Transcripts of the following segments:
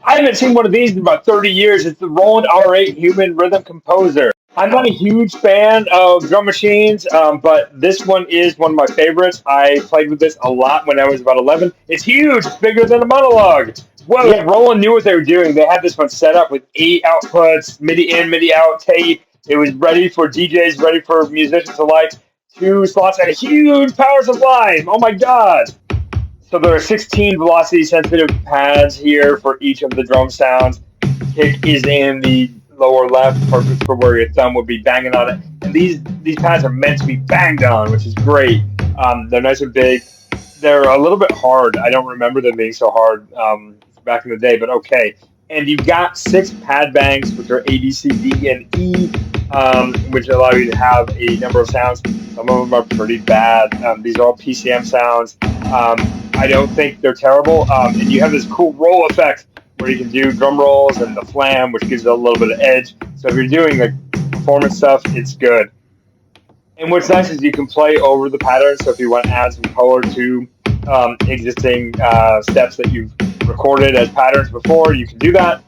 I haven't seen one of these in about 30 years. It's the Roland R8 Human Rhythm Composer. I'm not a huge fan of drum machines, but this one is one of my favorites. I played with this a lot when I was about 11. It's huge. It's bigger than a monologue. Whoa, yeah, Roland knew what they were doing. They had this one set up with 8 outputs, MIDI in, MIDI out, tape. It was ready for DJs, ready for musicians alike. 2 slots and a huge power supply. Oh my God. So there are 16 velocity sensitive pads here for each of the drum sounds. Kick is in the lower left, perfect for where your thumb would be banging on it. And these pads are meant to be banged on, which is great. They're nice and big. They're a little bit hard. I don't remember them being so hard back in the day, but okay. And you've got 6 pad banks, which are A, B, C, D, and E, which allow you to have a number of sounds. Some of them are pretty bad. These are all PCM sounds. I don't think they're terrible. And you have this cool roll effect where you can do drum rolls and the flam, which gives it a little bit of edge. So if you're doing like performance stuff, it's good. And what's nice is you can play over the pattern. So if you want to add some color to existing steps that you've recorded as patterns before, you can do that.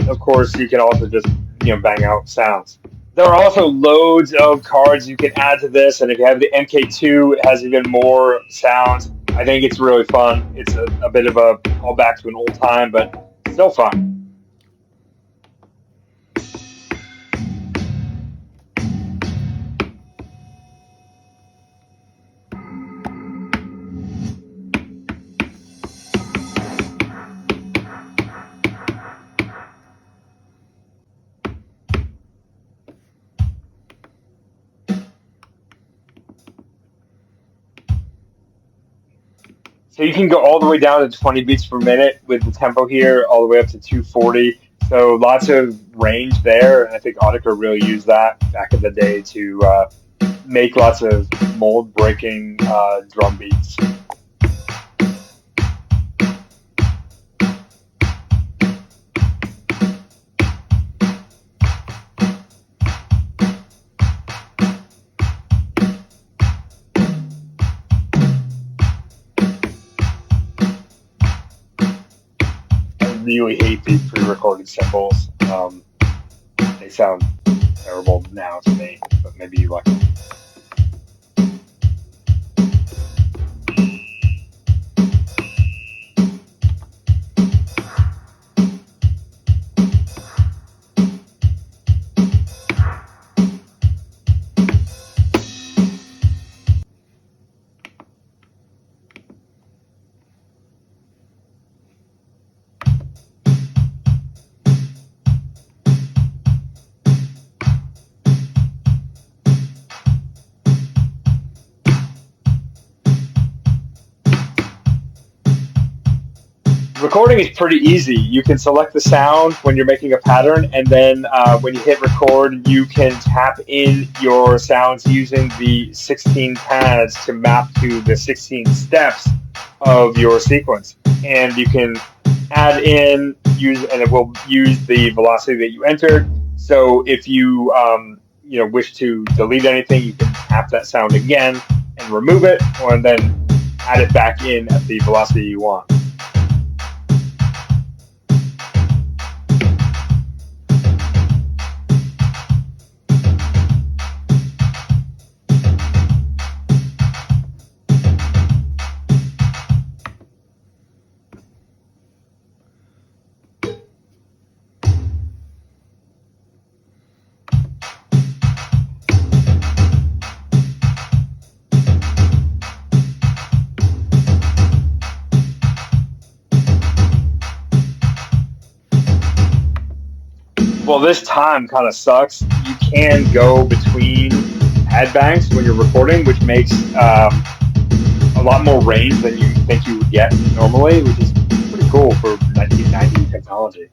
Of course, you can also just bang out sounds. There are also loads of cards you can add to this, and if you have the MK2, it has even more sounds. I think it's really fun. It's a bit of a callback to an old time, but still fun. So you can go all the way down to 20 beats per minute with the tempo here, all the way up to 240. So lots of range there, and I think Auditor really used that back in the day to make lots of mold breaking drum beats. I really hate these pre-recorded cymbals. They sound terrible now to me, but maybe you like them. Recording is pretty easy. You can select the sound when you're making a pattern, and then when you hit record, you can tap in your sounds using the 16 pads to map to the 16 steps of your sequence. And you can add in, and it will use the velocity that you entered. So if you wish to delete anything, you can tap that sound again and remove it, or then add it back in at the velocity you want. Well, this time kind of sucks. You can go between pad banks when you're recording, which makes a lot more range than you think you would get normally, which is pretty cool for 1990 technology.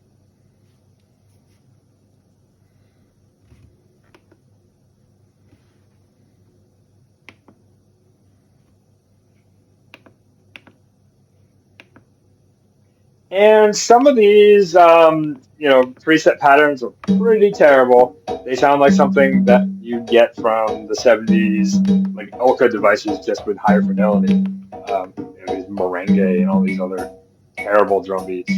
And some of these, preset patterns are pretty terrible. They sound like something that you get from the 70s, like Elka devices, just with higher fidelity. These merengue and all these other terrible drum beats.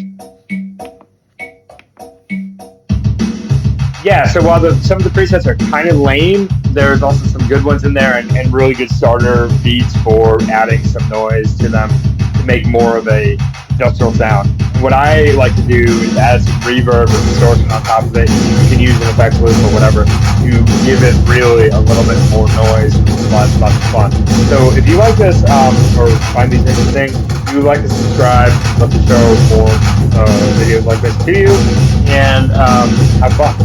Yeah, so while some of the presets are kind of lame, there's also some good ones in there and really good starter beats for adding some noise to them to make more of a industrial sound. And what I like to do is add some reverb or distortion on top of it. You can use an effects loop or whatever to give it really a little bit more noise. Lots of fun. So if you like this or find these interesting, if you would like to subscribe, love to show more videos like this to you, and have fun.